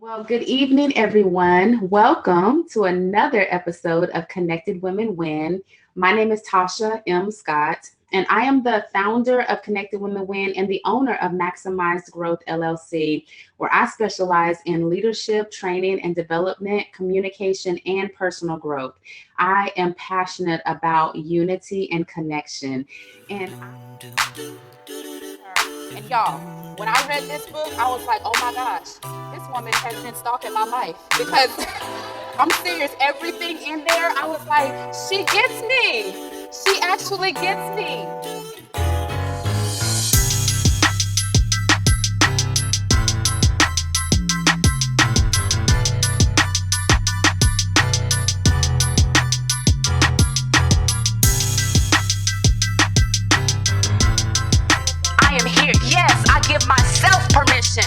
Well, good evening, everyone. Welcome to another episode of Connected Women Win. My name is Tasha M. Scott, and I am the founder of Connected Women Win and the owner of Maximized Growth LLC, where I specialize in leadership, training, and development, communication, and personal growth. I am passionate about unity and connection. And and y'all, when I read this book, I was like, oh my gosh, this woman has been stalking my life because I'm serious. Everything in there, I was like, she gets me. She actually gets me. I am here. Yes, I give myself permission.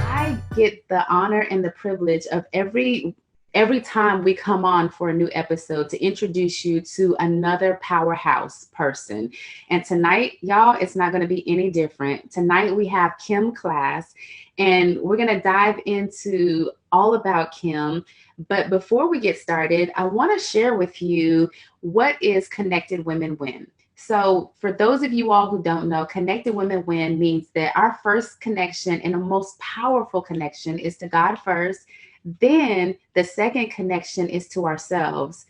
I get the honor and the privilege of every time we come on for a new episode to introduce you to another powerhouse person. And tonight, y'all, it's not going to be any different. Tonight we have Kim Klass, and we're going to dive into all about Kim. But before we get started, I want to share with you what is Connected Women Win. So, for those of you all who don't know, Connected Women Win means that our first connection and the most powerful connection is to God first. Then the second connection is to ourselves,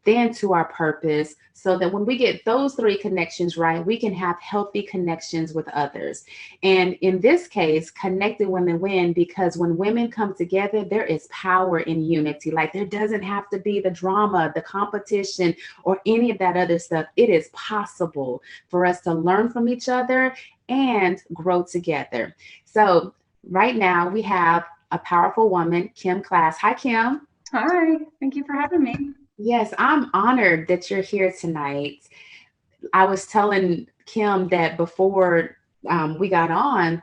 then to our purpose, so that when we get those three connections right, we can have healthy connections with others. And in this case, Connected Women Win, because when women come together, there is power in unity. Like there doesn't have to be the drama, the competition, or any of that other stuff. It is possible for us to learn from each other and grow together. So right now we have a powerful woman, Kim Klass. Hi, Kim. Hi, thank you for having me. Yes, I'm honored that you're here tonight. I was telling Kim that before we got on,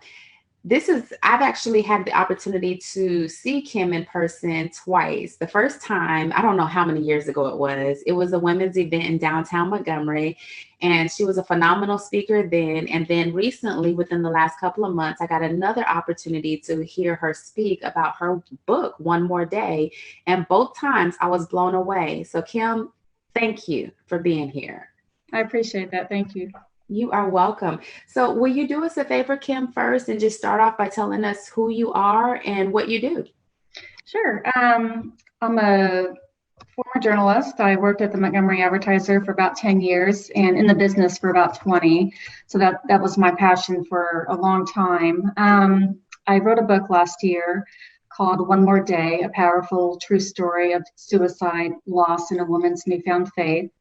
I've actually had the opportunity to see Kim in person twice. The first time, I don't know how many years ago it was a women's event in downtown Montgomery, and she was a phenomenal speaker then. And then recently, within the last couple of months, I got another opportunity to hear her speak about her book, One More Day. And both times I was blown away. So, Kim, thank you for being here. I appreciate that. Thank you. You are welcome. So, will you do us a favor, Kim, first, and just start off by telling us who you are and what you do? Sure. I'm a former journalist. I worked at the Montgomery Advertiser for about 10 years and in the business for about 20. So that was my passion for a long time. I wrote a book last year called One More Day, a powerful true story of suicide, loss, and a woman's newfound faith,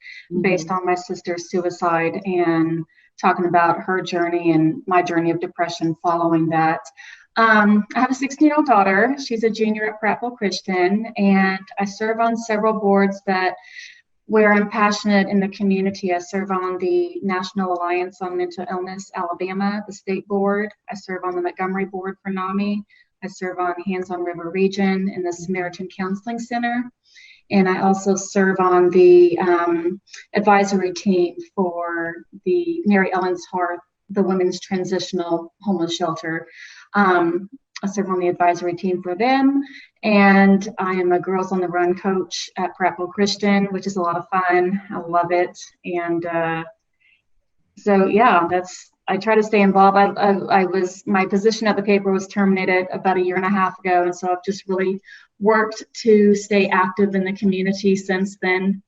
based on my sister's suicide and talking about her journey and my journey of depression following that. I have a 16-year-old daughter. She's a junior at Prattville Christian, and I serve on several boards where I'm passionate in the community. I serve on the National Alliance on Mental Illness Alabama, the state board. I serve on the Montgomery board for NAMI. I serve on Hands on River Region in the Samaritan Counseling Center. And I also serve on the advisory team for the Mary Ellen's Hearth, the Women's Transitional Homeless Shelter. I serve on the advisory team for them. And I am a Girls on the Run coach at Prattville Christian, which is a lot of fun. I love it. And so, yeah, I try to stay involved. My position at the paper was terminated about a year and a half ago. And so I've just really worked to stay active in the community since then.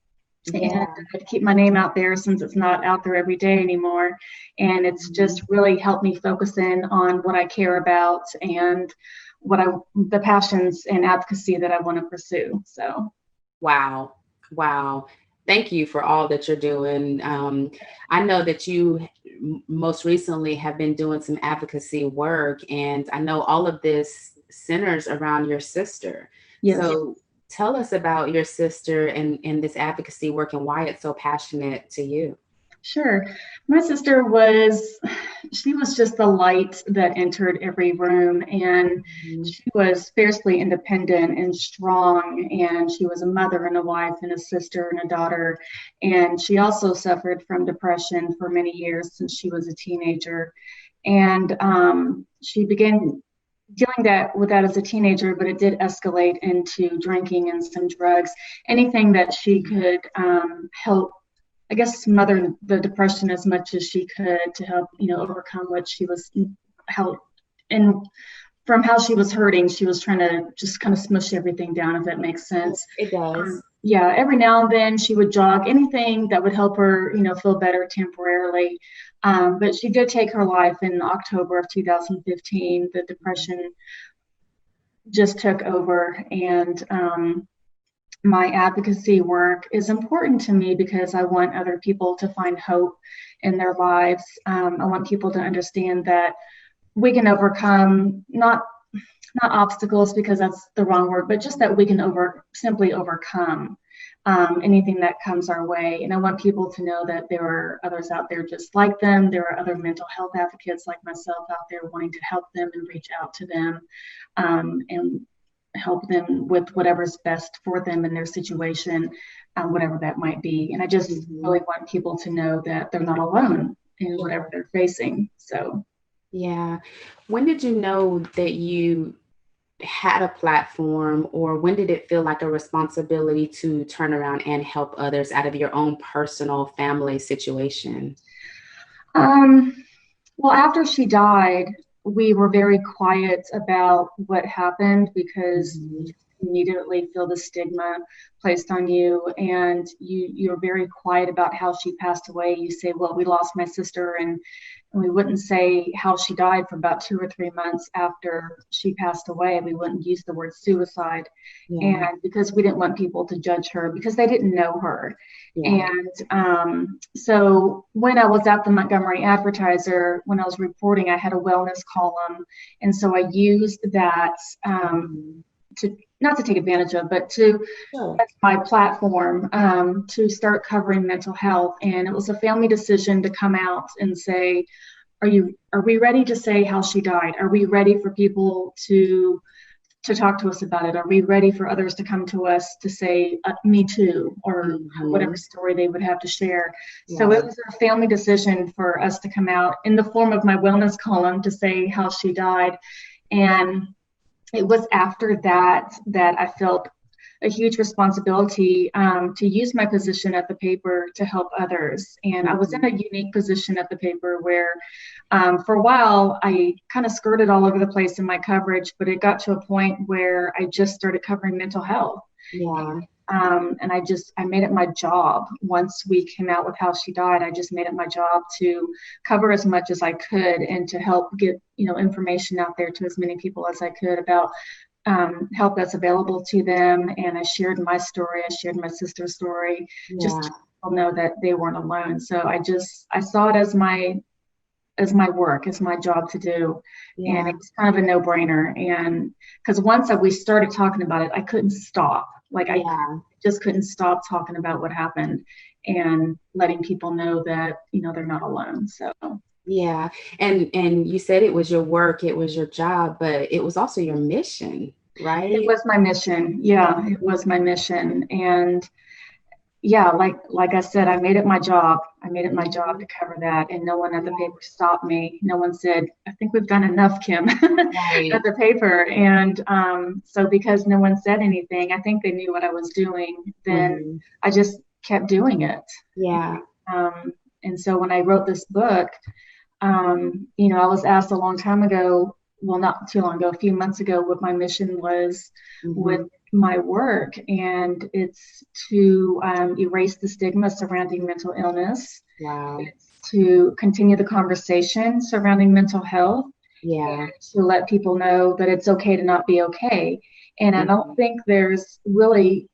Yeah. And to keep my name out there since it's not out there every day anymore. And it's just really helped me focus in on what I care about and the passions and advocacy that I want to pursue. So. Wow. Wow. Thank you for all that you're doing. I know that you most recently have been doing some advocacy work, and I know all of this centers around your sister. Yes. So tell us about your sister and this advocacy work and why it's so passionate to you. Sure. My sister she was just the light that entered every room, and Mhm. she was fiercely independent and strong, and she was a mother and a wife and a sister and a daughter. And she also suffered from depression for many years since she was a teenager. And she began dealing with that as a teenager, but it did escalate into drinking and some drugs, anything that she could help, I guess, smother the depression as much as she could to help, overcome what she was, how, and from how she was hurting, she was trying to just kind of smush everything down, if that makes sense. It does. Yeah, every now and then she would jog, anything that would help her, feel better temporarily. But she did take her life in October of 2015. The depression just took over, and my advocacy work is important to me because I want other people to find hope in their lives. I want people to understand that we can overcome not obstacles, because that's the wrong word, but just that we can simply overcome anything that comes our way. And I want people to know that there are others out there just like them. There are other mental health advocates like myself out there wanting to help them and reach out to them, and help them with whatever's best for them in their situation, whatever that might be. And I just really want people to know that they're not alone in whatever they're facing. So, Yeah. When did you know that you had a platform, or when did it feel like a responsibility to turn around and help others out of your own personal family situation? um, well, after she died, we were very quiet about what happened because Mhm. you immediately feel the stigma placed on you, and you're very quiet about how she passed away. You say, well, we lost my sister, and we wouldn't say how she died for about 2 or 3 months after she passed away. We wouldn't use the word suicide, Yeah. and because we didn't want people to judge her because they didn't know her. Yeah. And so when I was at the Montgomery Advertiser, when I was reporting, I had a wellness column. And so I used that Mhm. to not to take advantage of, but to Sure. that's my platform, to start covering mental health. And it was a family decision to come out and say, are we ready to say how she died? Are we ready for people to talk to us about it? Are we ready for others to come to us to say, me too, or whatever Mhm. story they would have to share? So it Right. was a family decision for us to come out in the form of my wellness column to say how she died. And it was after that I felt a huge responsibility, to use my position at the paper to help others. And I was in Mhm. a unique position at the paper where, for a while, I kind of skirted all over the place in my coverage, but it got to a point where I just started covering mental health. Yeah. And I made it my job. Once we came out with how she died, I just made it my job to cover as much as I could and to help get, information out there to as many people as I could about help that's available to them. And I shared my story. I shared my sister's story, just Yeah. to let people know that they weren't alone. So I saw it as my work, as my job to do. And Yeah. it was kind of a no-brainer. And because once we started talking about it, I couldn't stop. Like I Yeah. just couldn't stop talking about what happened and letting people know that, they're not alone. So Yeah. And you said it was your work, it was your job, but it was also your mission, it right? was my mission. Yeah, it was my mission. And yeah, like I said, I made it my job. I made it my job Mhm. to cover that, and no one at the Yeah. paper stopped me. No one said, "I think we've done enough, Kim," at Right. the paper. And so because no one said anything, I think they knew what I was doing. Then Mhm. I just kept doing it. Yeah. Um, and so when I wrote this book, I was asked a long time ago, well, not too long ago, a few months ago, what my mission was with Mhm. my work. And it's to erase the stigma surrounding mental illness. Wow. It's to continue the conversation surrounding mental health, Yeah. and to let people know that it's okay to not be okay. And I don't Mhm. think there's really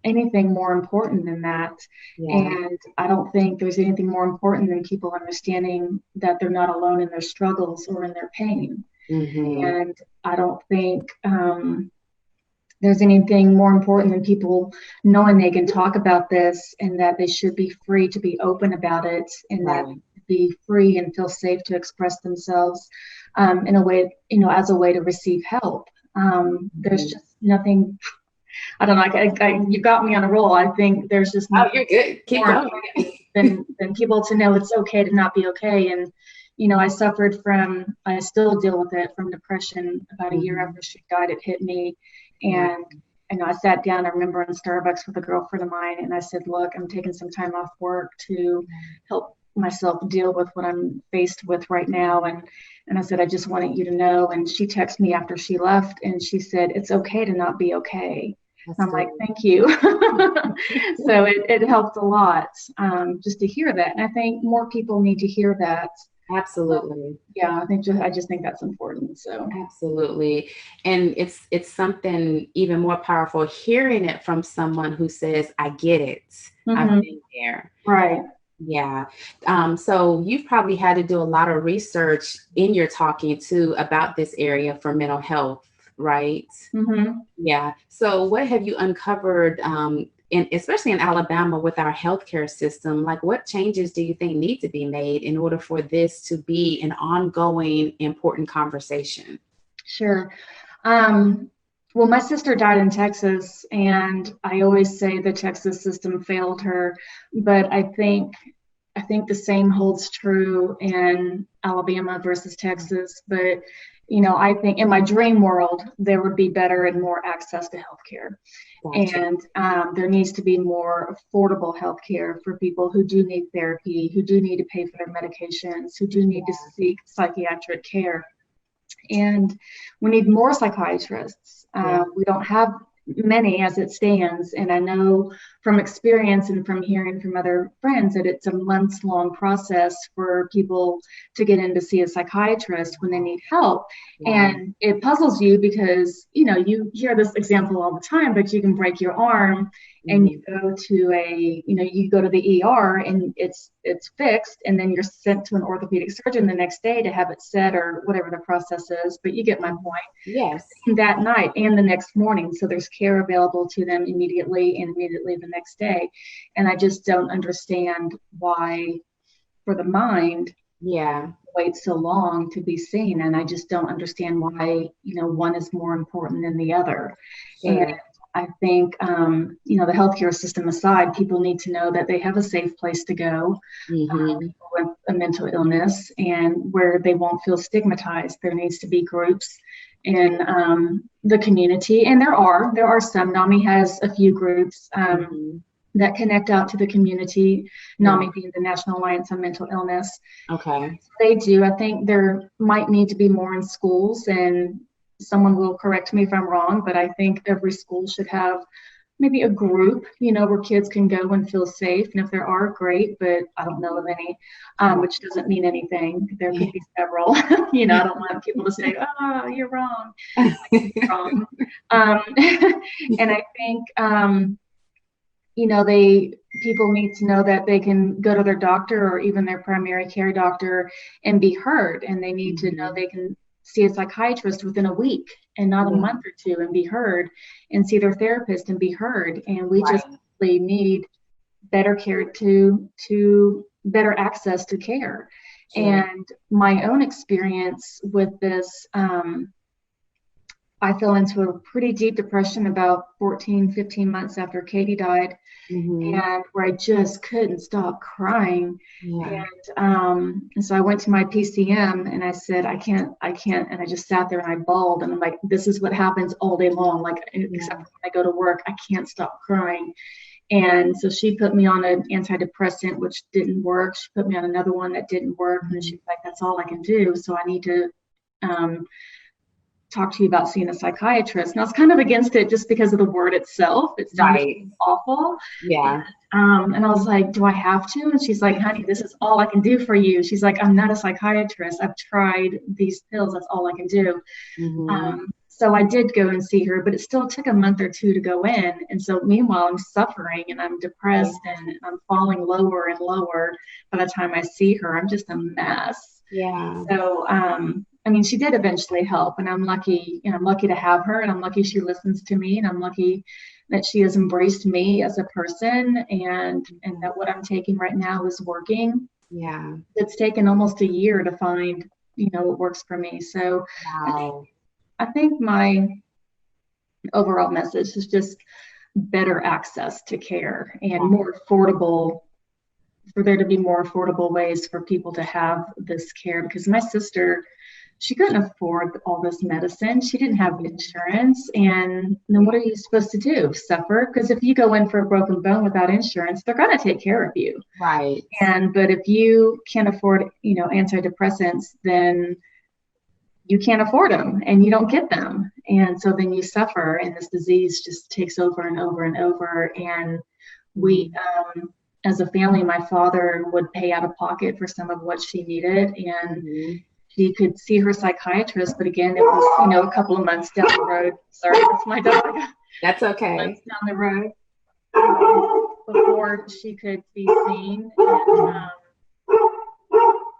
anything more important than that. Yeah. And I don't think there's anything more important than people understanding that they're not alone in their struggles or in their pain. Mhm. And I don't think there's anything more important than people knowing they can talk about this, and that they should be free to be open about it, and that Right. be free and feel safe to express themselves in a way, as a way to receive help. There's Mhm. just nothing, I don't know, you got me on a roll. I think there's just Oh, nothing you're good. Keep more going. important than people to know it's okay to not be okay. And I still deal with it, from depression. About a year Mhm. after she died, it hit me. Wow. And I sat down, I remember, in Starbucks with a girlfriend of mine, and I said, look, I'm taking some time off work to help myself deal with what I'm faced with right now. And I said, I just wanted you to know. And she texted me after she left, and she said, it's okay to not be okay. That's And I'm good. like, thank you. So it helped a lot, just to hear that. And I think more people need to hear that. Absolutely. Yeah, I just think that's important. So Absolutely. And it's something even more powerful hearing it from someone who says, I get it. I've mhm, been there. right. Yeah. So you've probably had to do a lot of research in your talking too about this area for mental health, right? hmm Yeah. So what have you uncovered, especially in Alabama with our healthcare system? Like, what changes do you think need to be made in order for this to be an ongoing, important conversation? Sure. Um, well, my sister died in Texas, and I always say the Texas system failed her, but I think the same holds true in Alabama versus Texas. But I think in my dream world there would be better and more access to healthcare, Gotcha. and there needs to be more affordable healthcare for people who do need therapy, who do need to pay for their medications, who do need to Yeah. seek psychiatric care. And we need more psychiatrists. Yeah. We don't have many as it stands. And I know from experience and from hearing from other friends that it's a months long process for people to get in to see a psychiatrist when they need help. Wow. And it puzzles you because, you hear this example all the time, but you can break your arm and Mhm. you go to the ER and it's fixed, and then you're sent to an orthopedic surgeon the next day to have it set, or whatever the process is, but you get my point. Yes. That night and the next morning, so there's care available to them immediately and immediately the next day. And I just don't understand why, for the mind, Yeah. wait so long to be seen. And I just don't understand why, one is more important than the other. And Sure. I think, the healthcare system aside, people need to know that they have a safe place to go Hmm. with a mental illness, and where they won't feel stigmatized. There needs to be groups in the community, and there are some. NAMI has a few groups Hmm. that connect out to the community, Yeah. NAMI being the National Alliance on Mental Illness. Okay. They do. I think there might need to be more in schools, and someone will correct me if I'm wrong, but I think every school should have maybe a group, where kids can go and feel safe. And if there are, great, but I don't know of any, Right. which doesn't mean anything. There could be several. I don't want people to say, oh, you're wrong. I could be wrong. Um, and I think, people need to know that they can go to their doctor or even their primary care doctor and be heard. And they need to know Mhm. they can see a psychiatrist within a week and not a Yeah. month or two, and be heard, and see their therapist and be heard. And we just Right. really need better care to better access to care. Sure. And my own experience with this, I fell into a pretty deep depression about 14, 15 months after Katie died, Hmm. and where I just couldn't stop crying. Yeah. And so I went to my PCM and I said, I can't. And I just sat there and I bawled. And I'm like, this is what happens all day long. Like, except Yeah. for when I go to work, I can't stop crying. And so she put me on an antidepressant, which didn't work. She put me on another one that didn't work. And Mhm. she's like, that's all I can do. So I need to um, talk to you about seeing a psychiatrist. And I was kind of against it just because of the word itself. It sounded Right. awful. Yeah. And I was like, do I have to? And she's like, honey, this is all I can do for you. She's like, I'm not a psychiatrist. I've tried these pills. That's all I can do. Hmm. So I did go and see her, but it still took a month or two to go in. And so meanwhile, I'm suffering and I'm Right. depressed and I'm falling lower and lower. By the time I see her, I'm just a mess. Yeah. So I mean, she did eventually help, and I'm lucky, I'm lucky to have her, and I'm lucky she listens to me, and I'm lucky that she has embraced me as a person, and that what I'm taking right now is working. Yeah. It's taken almost a year to find, what works for me. So Wow. I think my overall message is just better access to care and more affordable, for there to be more affordable ways for people to have this care, because my sister, she couldn't afford all this medicine. She didn't have insurance. And then what are you supposed to do? Suffer? Because if you go in for a broken bone without insurance, they're going to take care of you. Right. But if you can't afford, antidepressants, then you can't afford them and you don't get them. And so then you suffer, and this disease just takes over and over and over. And we, as a family, my father would pay out of pocket for some of what she needed. And she could see her psychiatrist, but again, it was, a couple of months down the road. Sorry, that's my dog. That's okay. Months down the road before she could be seen. And,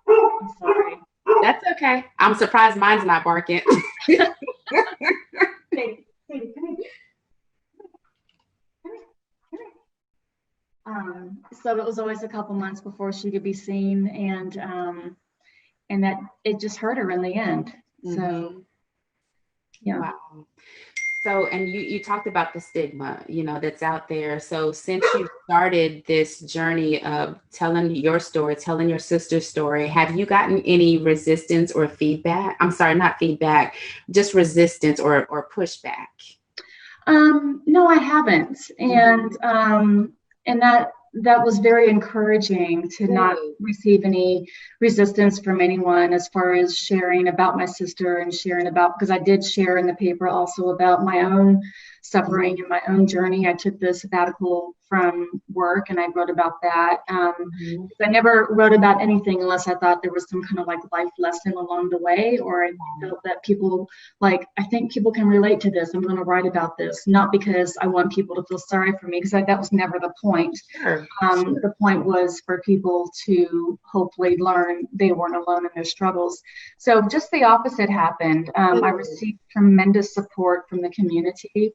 I'm sorry. That's okay. I'm surprised mine's not barking. So it was always a couple months before she could be seen, and that it just hurt her in the end. So, yeah. Wow. So, and you talked about the stigma, that's out there. So since you started this journey of telling your story, telling your sister's story, have you gotten any resistance or feedback? I'm sorry, not feedback, just resistance or pushback? No, I haven't. And that was very encouraging to not receive any resistance from anyone as far as sharing about my sister and sharing about, because I did share in the paper also about my own suffering and my own journey. I took the sabbatical from work and I wrote about that. I never wrote about anything unless I thought there was some kind of like life lesson along the way, or I felt that people, like, I think people can relate to this. I'm going to write about this, not because I want people to feel sorry for me, because that was never the point. Sure. The point was for people to hopefully learn they weren't alone in their struggles. So just the opposite happened. I received tremendous support from the community.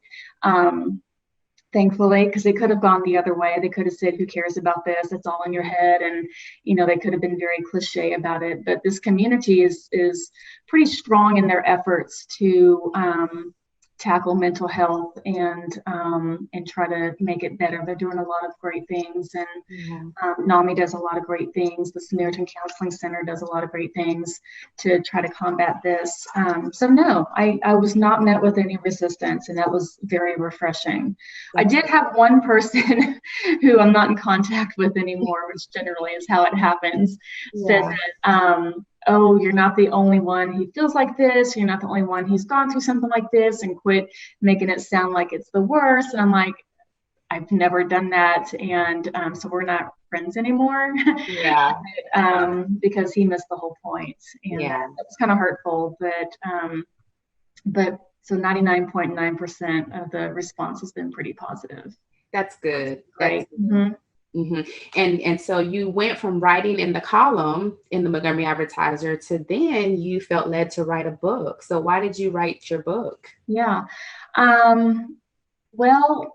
Thankfully, because they could have gone the other way. They could have said, who cares about this? It's all in your head. And, they could have been very cliche about it. But this community is pretty strong in their efforts to tackle mental health and try to make it better. They're doing a lot of great things, and NAMI does a lot of great things. The Samaritan Counseling Center does a lot of great things to try to combat this. So no, I was not met with any resistance, and that was very refreshing. I did have one person who I'm not in contact with anymore, which generally is how it happens, said that, oh, you're not the only one who feels like this. You're not the only one who's gone through something like this, and quit making it sound like it's the worst. And I'm like, I've never done that. And so we're not friends anymore. Yeah. Because he missed the whole point. And that was kind of hurtful. But so 99.9% of the response has been pretty positive. That's good. Right. And so you went from writing in the column in the Montgomery Advertiser to then you felt led to write a book. So why did you write your book? Yeah. Well,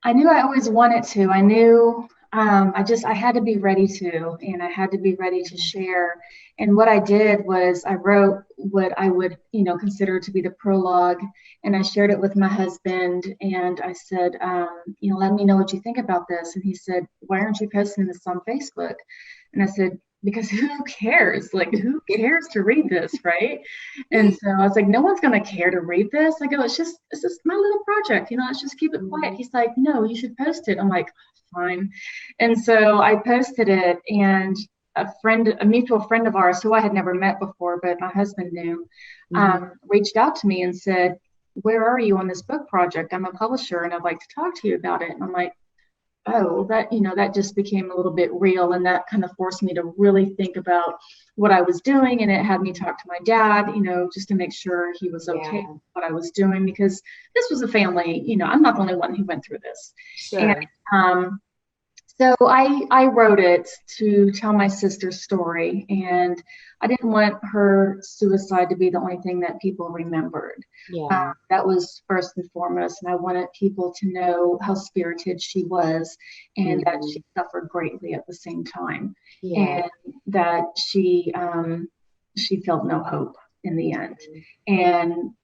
I knew I always wanted to. I knew I had to be ready to, and I had to be ready to share. And what I did was I wrote what I would, consider to be the prologue, and I shared it with my husband. And I said, let me know what you think about this. And he said, why aren't you posting this on Facebook? And I said, because who cares? Like, who cares to read this, right? And so I was like, no one's going to care to read this. I go, it's just my little project, let's just keep it quiet. He's like, no, you should post it. I'm like, fine. And so I posted it, and a mutual friend of ours who I had never met before, but my husband knew, reached out to me and said, where are you on this book project? I'm a publisher and I'd like to talk to you about it. And I'm like, oh, that just became a little bit real. And that kind of forced me to really think about what I was doing. And it had me talk to my dad, just to make sure he was okay with what I was doing, because this was a family, I'm not the only one who went through this. Sure. And so I wrote it to tell my sister's story. And I didn't want her suicide to be the only thing that people remembered. Yeah. That was first and foremost. And I wanted people to know how spirited she was, and that she suffered greatly at the same time. Yeah. And that she felt no hope in the end. And,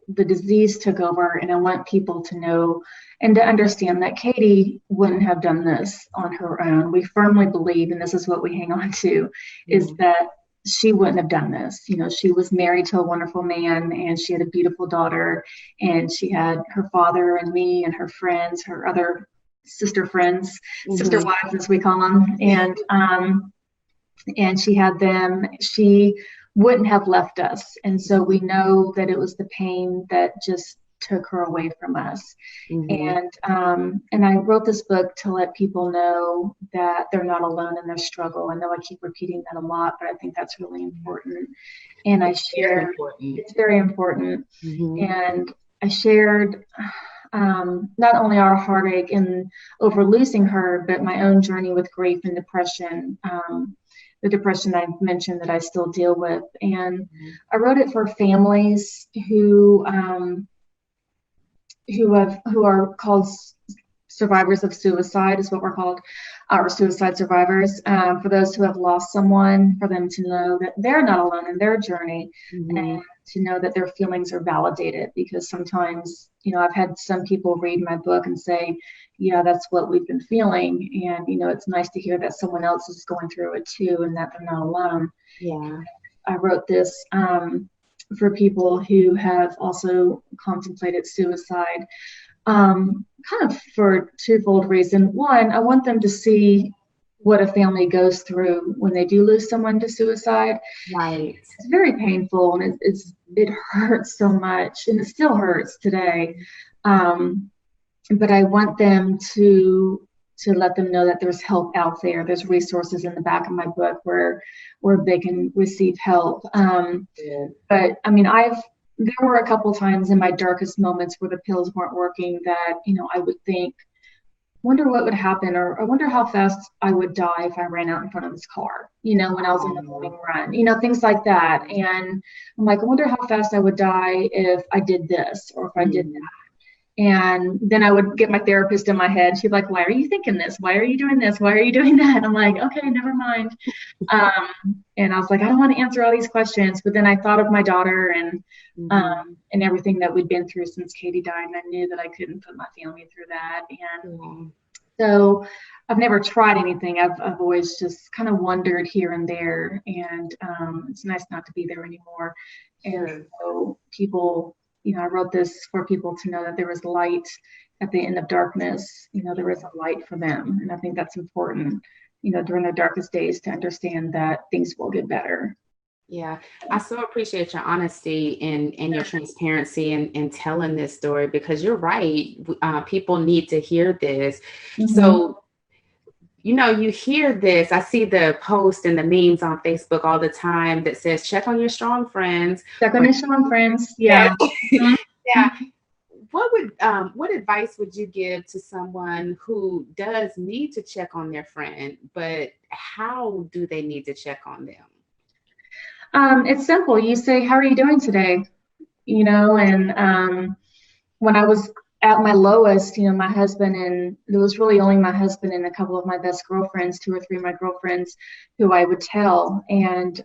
the disease took over, and I want people to know and to understand that Katie wouldn't have done this on her own. We firmly believe, and this is what we hang on to, is that she wouldn't have done this. She was married to a wonderful man, and she had a beautiful daughter, and she had her father and me and her friends, her other sister friends, sister wives as we call them, and she had them. She wouldn't have left us, and so we know that it was the pain that just took her away from us. And I wrote this book to let people know that they're not alone in their struggle. I know I keep repeating that a lot, but I think that's really important. And it's very important. And I shared not only our heartache and over losing her, but my own journey with grief and depression. The depression I mentioned that I still deal with. And I wrote it for families who are called survivors of suicide, is what we're called, our suicide survivors. For those who have lost someone, for them to know that they're not alone in their journey, and to know that their feelings are validated. Because sometimes, I've had some people read my book and say, yeah, that's what we've been feeling. And, it's nice to hear that someone else is going through it too, and that they're not alone. Yeah. I wrote this for people who have also contemplated suicide, kind of for a twofold reason. One, I want them to see what a family goes through when they do lose someone to suicide. Right. It's very painful, and it hurts so much, and it still hurts today. But I want them to let them know that there's help out there. There's resources in the back of my book where they can receive help. But I mean, there were a couple times in my darkest moments where the pills weren't working that, I would think, wonder what would happen, or I wonder how fast I would die if I ran out in front of this car, when I was on the morning run, things like that. And I'm like, I wonder how fast I would die if I did this, or if I did that. And then I would get my therapist in my head. She'd be like, why are you thinking this? Why are you doing this? Why are you doing that? I'm like, okay, never mind. And I was like, I don't want to answer all these questions. But then I thought of my daughter and everything that we'd been through since Katie died. And I knew that I couldn't put my family through that. And so I've never tried anything. I've always just kind of wondered here and there. And it's nice not to be there anymore. And so people, I wrote this for people to know that there is light at the end of darkness. There is a light for them. And I think that's important, during their darkest days, to understand that things will get better. Yeah, I so appreciate your honesty and your transparency and telling this story, because you're right. People need to hear this. So, you hear this. I see the post and the memes on Facebook all the time that says, check on your strong friends. Check on your strong friends. Yeah. Yeah. What advice would you give to someone who does need to check on their friend, but how do they need to check on them? It's simple. You say, how are you doing today? And when I was at my lowest, my husband, and it was really only my husband and a couple of my best girlfriends, 2 or 3 of my girlfriends, who I would tell. And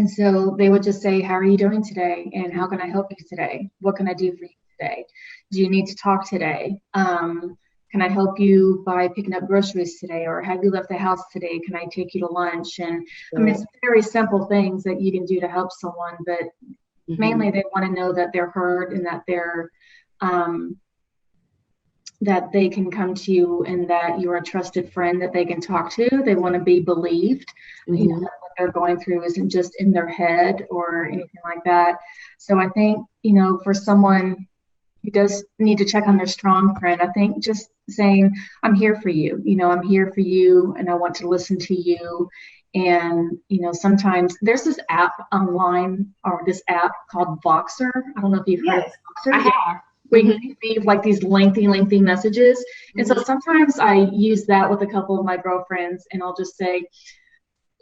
so they would just say, how are you doing today? And how can I help you today? What can I do for you today? Do you need to talk today? Can I help you by picking up groceries today? Or have you left the house today? Can I take you to lunch? And I mean, it's very simple things that you can do to help someone, but mainly they want to know that they're heard, and that that they can come to you, and that you're a trusted friend that they can talk to. They want to be believed. That what they're going through isn't just in their head or anything like that. So I think, for someone who does need to check on their strong friend, I think just saying, I'm here for you. I'm here for you, and I want to listen to you. And, sometimes there's this app online, or this app called Voxer. I don't know if you've heard of Voxer. I have. We can leave like these lengthy messages. And so sometimes I use that with a couple of my girlfriends, and I'll just say,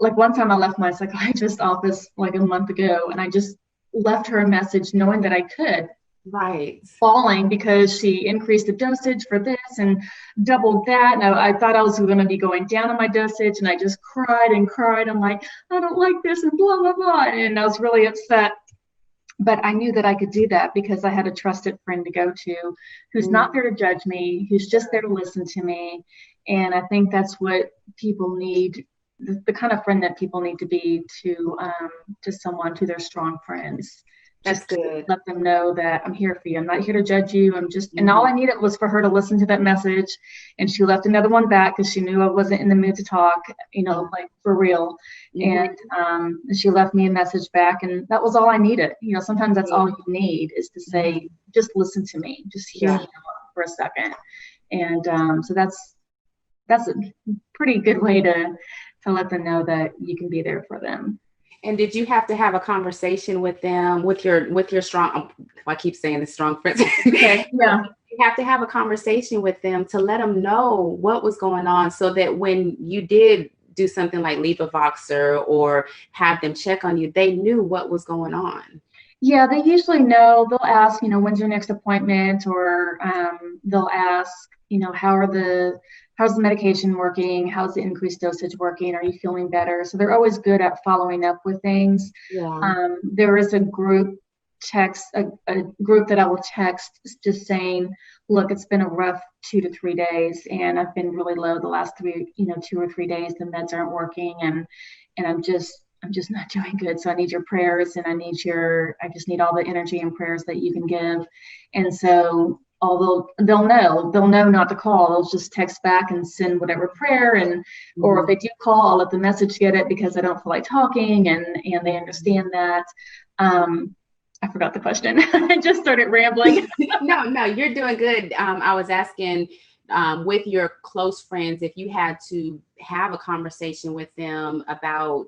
like one time I left my psychiatrist's office like a month ago, and I just left her a message knowing that I could. Right. Falling because she increased the dosage for this and doubled that. And I thought I was going to be going down on my dosage, and I just cried and cried. I'm like, I don't like this, and blah, blah, blah. And I was really upset. But I knew that I could do that because I had a trusted friend to go to who's not there to judge me, who's just there to listen to me. And I think that's what people need, the kind of friend that people need to be to someone, to their strong friends. That's good. Let them know that I'm here for you. I'm not here to judge you. I'm just, and all I needed was for her to listen to that message. And she left another one back because she knew I wasn't in the mood to talk, like for real. And she left me a message back, and that was all I needed. Sometimes that's all you need is to say, just listen to me, just hear me for a second. And so that's a pretty good way to let them know that you can be there for them. And did you have to have a conversation with them, with your strong, I keep saying the strong friends. Okay. Yeah. You have to have a conversation with them to let them know what was going on, so that when you did do something like leave a Voxer or have them check on you, they knew what was going on. Yeah, they usually know. They'll ask, when's your next appointment? Or they'll ask, how's the medication working? How's the increased dosage working? Are you feeling better? So they're always good at following up with things. Yeah. There is a group text, a group that I will text just saying, look, it's been a rough 2 to 3 days, and I've been really low the last 2 or 3 days. The meds aren't working, and I'm just not doing good. So I need your prayers, and I just need all the energy and prayers that you can give. And so although they'll know not to call, they'll just text back and send whatever prayer, and or if they do call, I'll let the message get it because I don't feel like talking, and they understand that. I forgot the question. I just started rambling. No, you're doing good. I was asking, with your close friends, if you had to have a conversation with them about,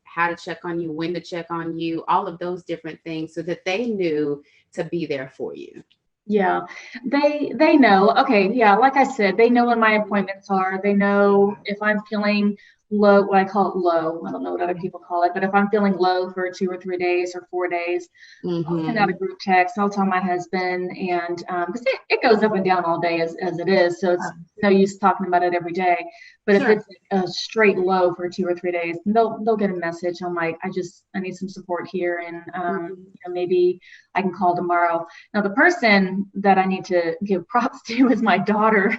how to check on you, when to check on you, all of those different things, so that they knew to be there for you. Yeah, they know. Okay, yeah, like I said, they know when my appointments are. They know if I'm feeling low, what I call it low. I don't know what other people call it, but if I'm feeling low for 2 or 3 days or 4 days, I'll send out a group text. I'll tell my husband, and because it goes up and down all day as it is, so it's no use talking about it every day. But if it's a straight low for 2 or 3 days, they'll get a message. I'm like, I need some support here, and maybe I can call tomorrow. Now, the person that I need to give props to is my daughter,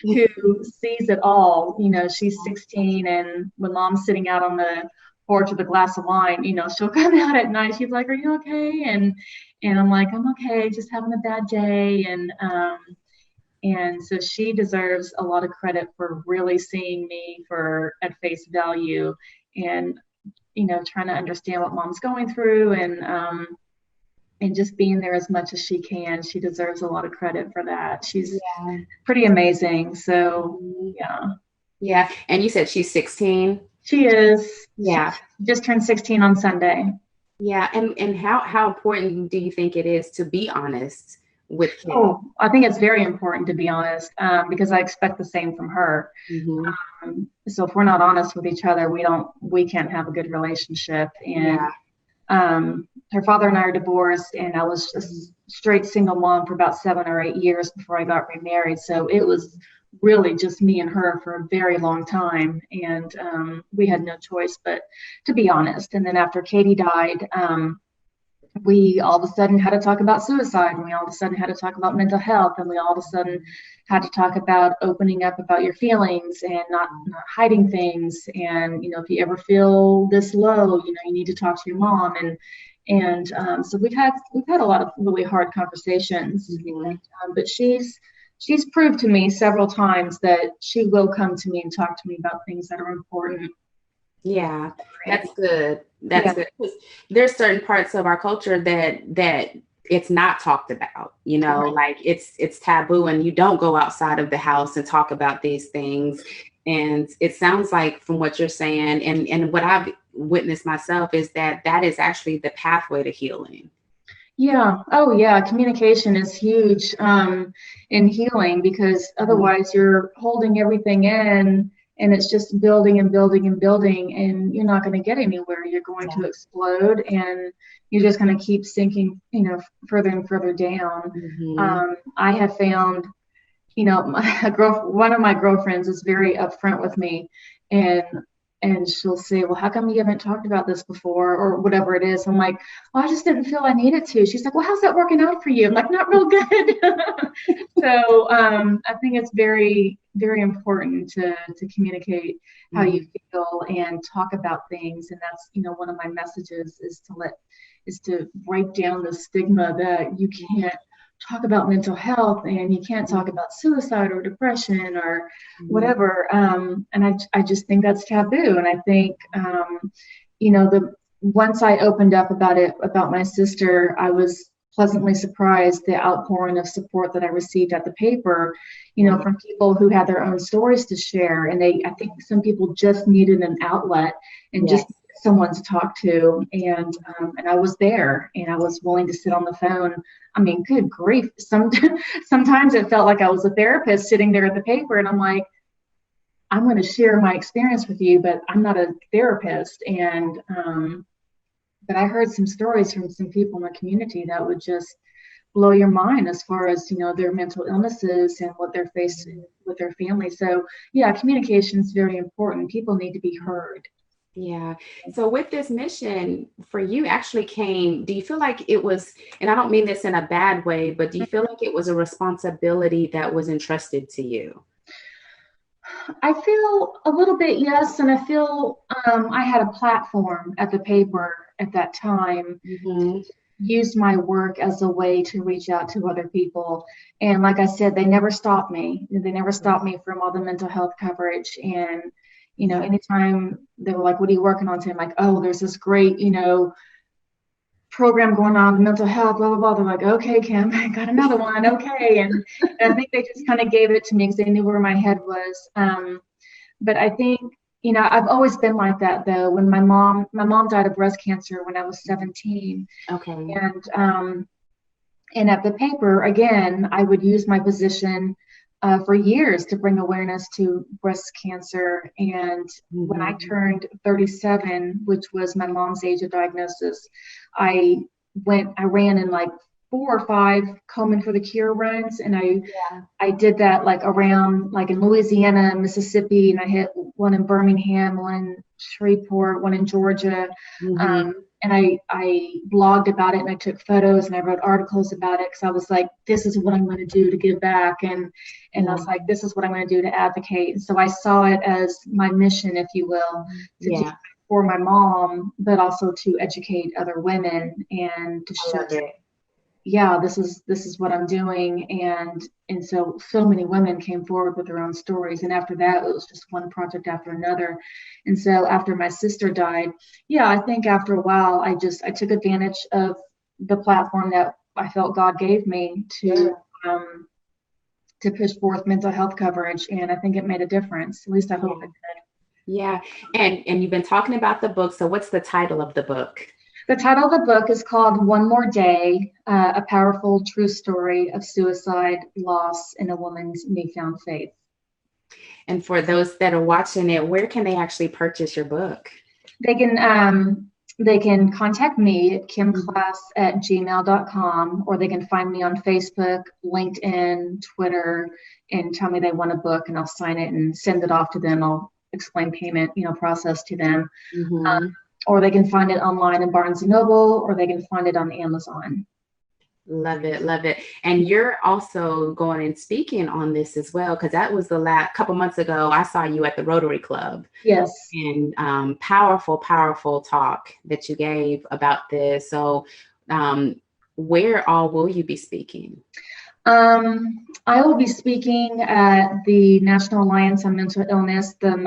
who sees it all. She's 16, and when mom's sitting out on the porch with a glass of wine, she'll come out at night. She's like, "Are you okay?" And I'm like, "I'm okay, just having a bad day." And so she deserves a lot of credit for really seeing me at face value, and trying to understand what mom's going through, and just being there as much as she can. She deserves a lot of credit for that. She's pretty amazing. So yeah. And you said she's 16. She is. Yeah. She just turned 16 on Sunday. Yeah. And how important do you think it is to be honest with kids? Oh, I think it's very important to be honest, because I expect the same from her. So if we're not honest with each other, we can't have a good relationship. And her father and I are divorced, and I was a straight single mom for about 7 or 8 years before I got remarried. So it was really just me and her for a very long time, and we had no choice but to be honest. And then after Katie died, we all of a sudden had to talk about suicide, and we all of a sudden had to talk about mental health, and we all of a sudden had to talk about opening up about your feelings and not hiding things. And if you ever feel this low, you need to talk to your mom. And so we've had a lot of really hard conversations. But she's proved to me several times that she will come to me and talk to me about things that are important. Yeah, that's good. That's good. There's certain parts of our culture that it's not talked about, like it's taboo, and you don't go outside of the house and talk about these things. And it sounds like, from what you're saying, and what I've witnessed myself, is that is actually the pathway to healing. Yeah. Oh, yeah. Communication is huge in healing, because otherwise you're holding everything in, and it's just building and building and building, and you're not going to get anywhere. You're going to explode, and you're just going to keep sinking, further and further down. I have found, one of my girlfriends is very upfront with me, and she'll say, well, how come you haven't talked about this before, or whatever it is? I'm like, well, I just didn't feel I needed to. She's like, well, how's that working out for you? I'm like, not real good. So I think it's very, very important to communicate how you feel and talk about things. And that's, one of my messages is to break down the stigma that you can't talk about mental health and you can't talk about suicide or depression or whatever. And I just think that's taboo. And I think, once I opened up about my sister, I was pleasantly surprised the outpouring of support that I received at the paper, from people who had their own stories to share. And I think some people just needed an outlet and just someone to talk to. And I was there, and I was willing to sit on the phone. I mean, good grief. Sometimes it felt like I was a therapist sitting there at the paper, and I'm like, I'm going to share my experience with you, but I'm not a therapist. And but I heard some stories from some people in the community that would just blow your mind as far as, their mental illnesses and what they're facing with their family. So yeah, communication is very important. People need to be heard. Yeah. So with this mission for you actually do you feel like it was, and I don't mean this in a bad way, but do you feel like it was a responsibility that was entrusted to you? I feel a little bit, yes. And I feel I had a platform at the paper at that time, used my work as a way to reach out to other people. And like I said, they never stopped me. They never stopped me from all the mental health coverage. And, anytime they were like, what are you working on today? I'm like, oh, there's this great, program going on, mental health, blah, blah, blah. They're like, okay, Kim, I got another one. Okay. And I think they just kind of gave it to me because they knew where my head was. But I think, I've always been like that though. When my mom died of breast cancer when I was 17. Okay. And at the paper, again, I would use my position for years to bring awareness to breast cancer. And when I turned 37, which was my mom's age of diagnosis, I ran in like 4 or 5 Komen for the Cure runs. And I did that like around, like in Louisiana, Mississippi, and I hit one in Birmingham, one in Shreveport, one in Georgia. And I blogged about it, and I took photos, and I wrote articles about it, because I was like, this is what I'm going to do to give back. And I was like, this is what I'm going to do to advocate. And so I saw it as my mission, if you will, to do for my mom, but also to educate other women and to show, this is what I'm doing. And so many women came forward with their own stories. And after that, it was just one project after another. And so after my sister died, I think after a while, I took advantage of the platform that I felt God gave me to push forth mental health coverage. And I think it made a difference. At least I hope it did. Yeah. And you've been talking about the book. So what's the title of the book? The title of the book is called One More Day, a powerful true story of suicide, loss, and a woman's newfound faith. And for those that are watching it, where can they actually purchase your book? They can contact me at kimklass@gmail.com, or they can find me on Facebook, LinkedIn, Twitter, and tell me they want a book, and I'll sign it and send it off to them. I'll explain payment, process to them. Or they can find it online in Barnes & Noble, or they can find it on Amazon. Love it. Love it. And you're also going and speaking on this as well, because that was the last couple months ago. I saw you at the Rotary Club. Yes. And powerful, powerful talk that you gave about this. So where all will you be speaking? I will be speaking at the National Alliance on Mental Illness, the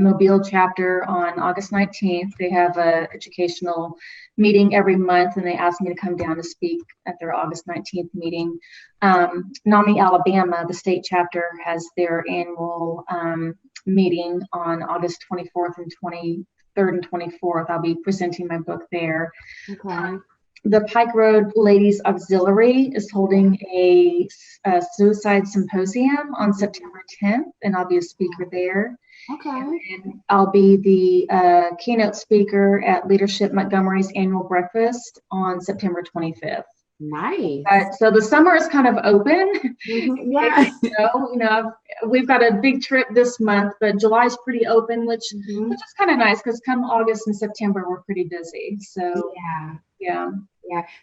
Mobile chapter on August 19th. They have an educational meeting every month, and they asked me to come down to speak at their August 19th meeting. NAMI, Alabama, the state chapter, has their annual meeting on August 24th and 23rd and 24th. I'll be presenting my book there. Okay. the Pike Road Ladies Auxiliary is holding a suicide symposium on September 10th, and I'll be a speaker there. Okay. And I'll be the keynote speaker at Leadership Montgomery's annual breakfast on September 25th. Nice. So the summer is kind of open. Yeah. We've got a big trip this month, but July is pretty open, which is kind of nice because come August and September, we're pretty busy. So yeah.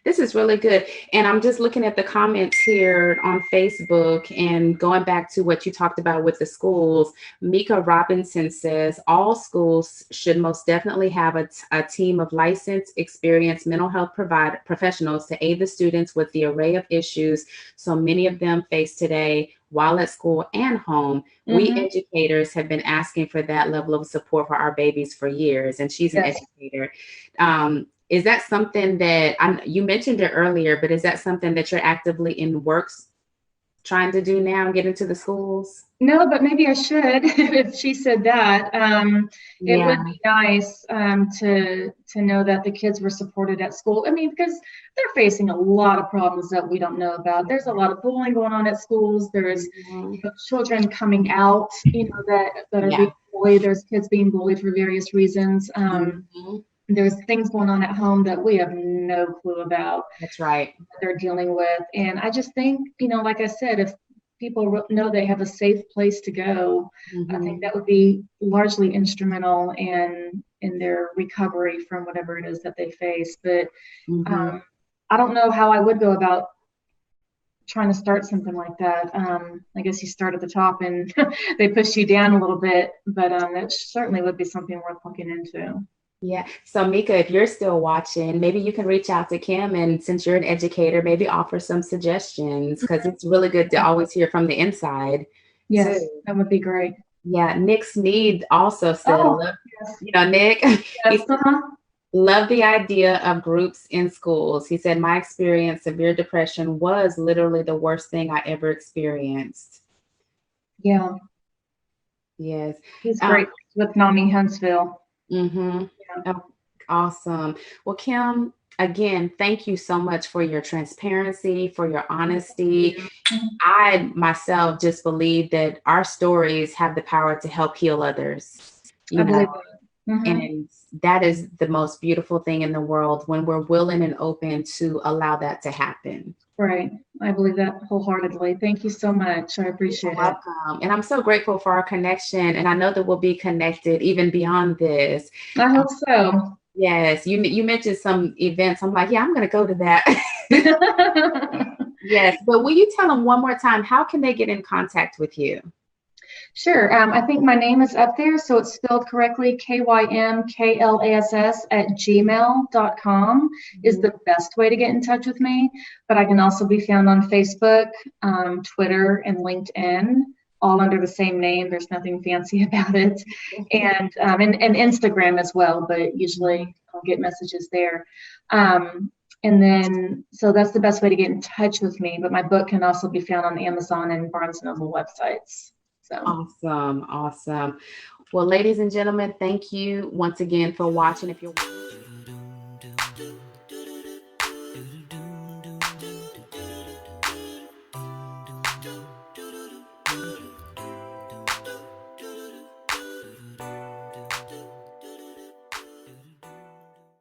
This is really good. And I'm just looking at the comments here on Facebook and going back to what you talked about with the schools. Mika Robinson says all schools should most definitely have a team of licensed, experienced mental health professionals to aid the students with the array of issues so many of them face today while at school and home. We educators have been asking for that level of support for our babies for years. And she's an educator. Is that something that you mentioned it earlier, but is that something that you're actively in works trying to do now, get into the schools? No, but maybe I should if she said that. It would be nice to know that the kids were supported at school. I mean, because they're facing a lot of problems that we don't know about. There's a lot of bullying going on at schools. There's children coming out, that are being bullied. There's kids being bullied for various reasons. There's things going on at home that we have no clue about. That's right. That they're dealing with. And I just think, like I said, if people know they have a safe place to go, I think that would be largely instrumental in their recovery from whatever it is that they face. But I don't know how I would go about trying to start something like that. I guess you start at the top and they push you down a little bit, but that certainly would be something worth looking into. Yeah. So Mika, if you're still watching, maybe you can reach out to Kim, and since you're an educator, maybe offer some suggestions, because it's really good to always hear from the inside. Yes, that would be great. Yeah. Nick Sneed also said, Nick, he said, love the idea of groups in schools. He said, my experience, severe depression was literally the worst thing I ever experienced. Yeah. Yes. He's great with NAMI Huntsville. Oh, awesome. Well, Kim, again, thank you so much for your transparency, for your honesty. I myself just believe that our stories have the power to help heal others. And that is the most beautiful thing in the world, when we're willing and open to allow that to happen. Right. I believe that wholeheartedly. Thank you so much. I appreciate it. And I'm so grateful for our connection. And I know that we'll be connected even beyond this. I hope so. Yes. You mentioned some events. I'm like, I'm going to go to that. Yes. But will you tell them one more time, how can they get in contact with you? Sure. I think my name is up there, so it's spelled correctly. KYMKLASS@gmail.com is the best way to get in touch with me. But I can also be found on Facebook, Twitter, and LinkedIn, all under the same name. There's nothing fancy about it. And Instagram as well, but usually I'll get messages there. And then, so that's the best way to get in touch with me. But my book can also be found on Amazon and Barnes & Noble websites. So. Awesome. Well, ladies and gentlemen, thank you once again for watching. If you're